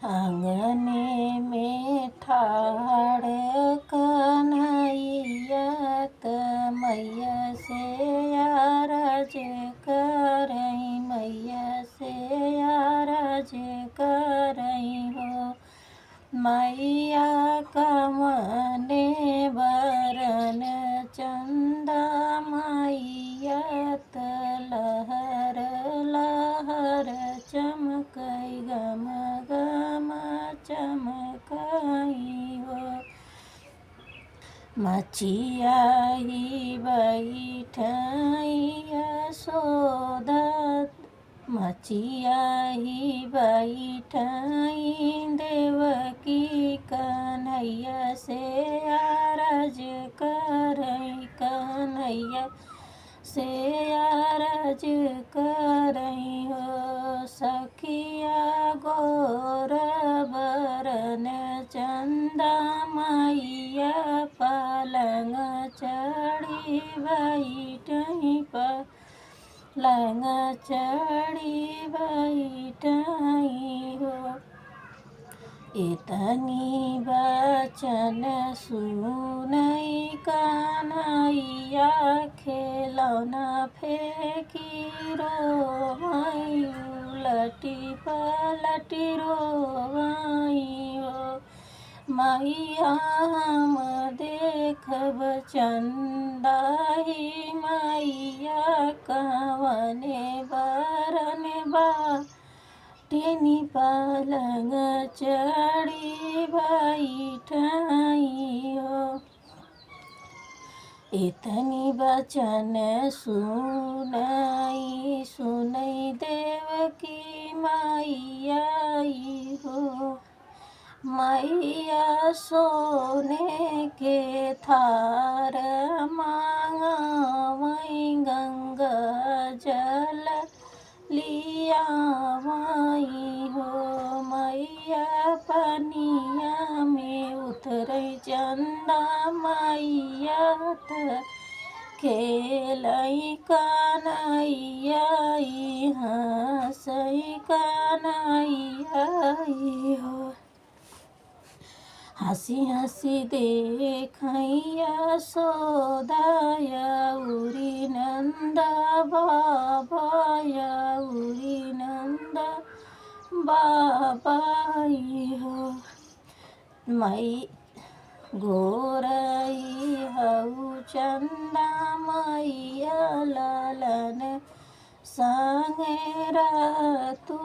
आंगने में ठाड़ कन्हैया त मैया से आरज करई, मैया से आरज करई हो। मैया कमने बरन चंदा, मैया त लहर लहर चमकई, गम गम चमकई हो। मचिया ही बैठई यशोदा, मचिया ही बैठई देवकी कन्हैया से आरज करई, कन्हैया से आरज करई हो। सखिया गोर बरन चंदा, मैया पलंग चढ़ी बैठई, पलंग चढ़ी बैठई हो। इतनी बचन सुनई कन्हैया, खिलौना फेंकी रोवई, उलटी पलटी रोवई हो। मैया हम देखब चंदा ही, मैया कवने बरन बाटिनी, पलंग चढ़ी बैठई हो। इतनी बचन सुनई सुनई देवकी मैया हो। मैया सोने के थार मांगवई, गंगा जल लियावई हो। मैया पनिया में उतरई चंदा, मैया त खेलई कन्हैया, हंसई कन्हैया हो। हंसी हंसी देखई यशोदा, उरी नंदा बाबा, उरी नंदा बाबाई हो। मई गोरई हऊ चंदा, मैया लालन संगे तू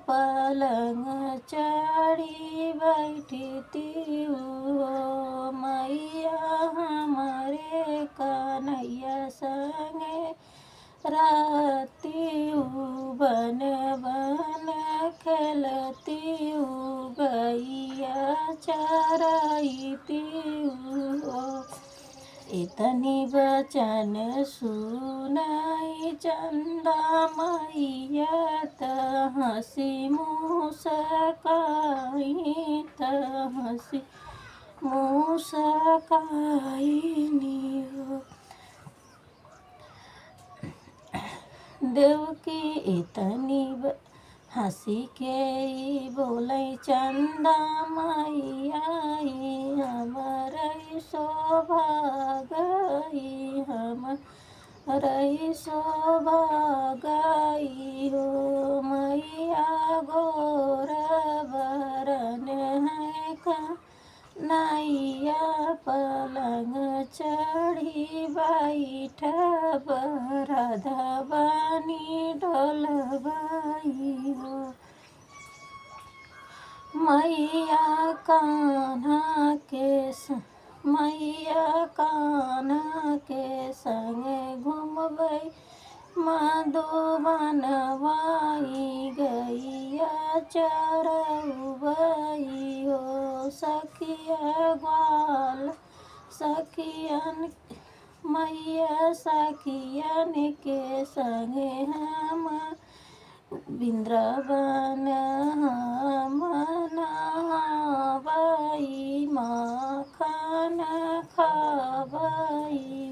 पलंग चढ़ी बैठती हो। मैया हमारे कन्हैया संगे रहती हूँ, बन बन खेलती हूँ, गैया चराईती हूँ। इतनी बचन सुनई चंदा, मैया त हंसी मुस्काई, त हंसी मुस्काई हो। देवकी इतनी हंसी के बोलई चंदा, मैया हमरई सौभागई, हमरई सौभागई हो। मैया गोर बरन है कन्हैया, पलंग चढ़ी बैठब, राधाबानी डोलबई हो। मैया कान्हा के संगे घूमबई मधुबनवाई, गैया चरउबई हो। सखिया ग्वाल सखियन, मैया सखियन के संगे हम वृंदावन हम नहाबई, माखन खाबई।